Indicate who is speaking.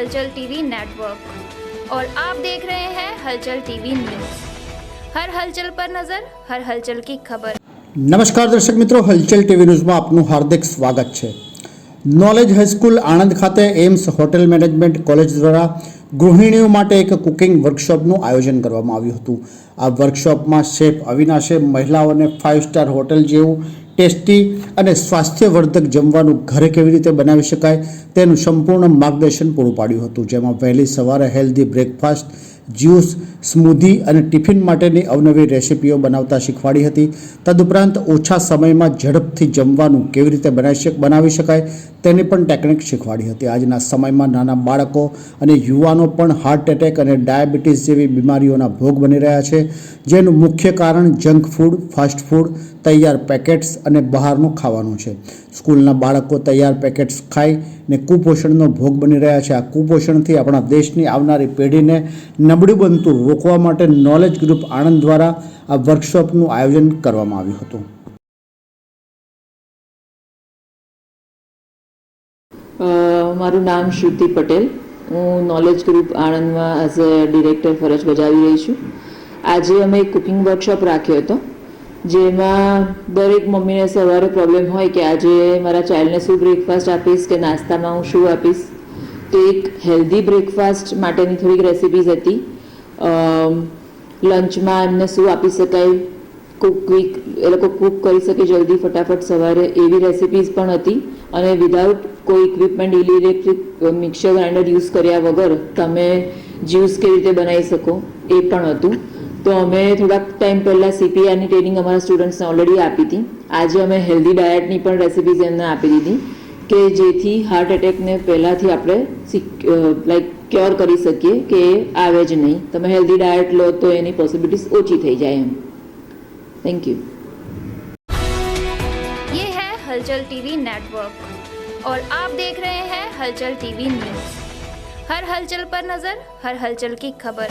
Speaker 1: हलचल TV network और आप देख रहे हैं हलचल टीवी न्यूज़। हर हलचल पर नजर, हर हलचल की खबर।
Speaker 2: नमस्कार दर्शक मित्रों, हलचल टीवी न्यूज़માં આપનું હાર્દિક સ્વાગત છે। નોલેજ હાઈસ્કૂલ આણંદ ખાતે એમ્સ હોટેલ મેનેજમેન્ટ કોલેજ દ્વારા ગૃહિણીઓ માટે એક કુકિંગ વર્કશોપનું આયોજન કરવામાં આવ્યું હતું। આ વર્કશોપમાં શેફ અવિનાશે મહિલાઓને 5 સ્ટાર હોટેલ જેવું ટેસ્ટી અને સ્વાસ્થ્યવર્ધક જમવાનું ઘરે કેવી રીતે બનાવી શકાય તેનું સંપૂર્ણ માર્ગદર્શન પૂરું પાડ્યું હતું, જેમાં વહેલી સવારે હેલ્ધી બ્રેકફાસ્ટ, જ્યુસ, સ્મૂધી અને ટિફિન માટેની અવનવી રેસિપીઓ બનાવતા શીખવાડી હતી। તદુપરાંત ઓછા સમયમાં ઝડપથી જમવાનું કેવી રીતે બનાવી શકાય તેની પણ ટેકનિક શીખવાડી હતી। આજના સમયમાં નાના બાળકો અને યુવાનો પણ હાર્ટ એટેક અને ડાયાબિટીસ જેવી બીમારીઓના ભોગ બની રહ્યા છે, જેનું મુખ્ય કારણ જંક ફૂડ, ફાસ્ટ ફૂડ, તૈયાર પેકેટ્સ અને બહારનું ખાવાનું છે। સ્કૂલના બાળકો તૈયાર પેકેટ્સ ખાઈને કુપોષણનો ભોગ બની રહ્યા છે। આ કુપોષણથી આપણા દેશની આવનારી પેઢીને નબળું બનતું રોકવા માટે નોલેજ ગ્રુપ આણંદ દ્વારા આ વર્કશોપનું આયોજન કરવામાં આવ્યું હતું।
Speaker 3: મારું નામ શ્રુતિ પટેલ, હું નોલેજ ગ્રુપ આણંદમાં એઝ અ ડિરેક્ટર ફરજ બજાવી રહી છું। આજે અમે એક કુકિંગ વર્કશોપ રાખ્યો હતો, જેમાં દરેક મમ્મીને સવારે પ્રોબ્લેમ હોય કે આજે મારા ચાઇલ્ડને શું બ્રેકફાસ્ટ આપીશ કે નાસ્તામાં હું શું આપીશ, તો એક હેલ્ધી બ્રેકફાસ્ટ માટેની થોડીક રેસિપીઝ હતી। લંચમાં એમને શું આપી શકાય, ક્વિક એ લોકો કૂક કરી શકે જલ્દી ફટાફટ સવારે, એવી રેસિપીઝ પણ હતી। અને વિધાઉટ કોઈ equipment, electric mixer grinder use કર્યા વગર તમે જ્યુસ કેવી રીતે બનાવી શકો એ પણ હતું। તો અમે થોડાક ટાઈમ પહેલાં CPRની ટ્રેનિંગ અમારા સ્ટુડન્ટ્સને ઓલરેડી આપી હતી। આજે અમે હેલ્ધી ડાયટની પણ રેસિપીઝ એમને આપી દીધી કે જેથી હાર્ટ એટેકને પહેલાંથી આપણે ક્યોર કરી શકીએ કે એ આવે જ નહીં। તમે હેલ્ધી ડાયટ લો તો એની પોસિબિલિટીઝ ઓછી થઈ જાય એમ। Thank you.
Speaker 1: ये है हलचल टीवी नेटवर्क और आप देख रहे हैं हलचल टीवी न्यूज़। हर हलचल पर नजर, हर हलचल की खबर।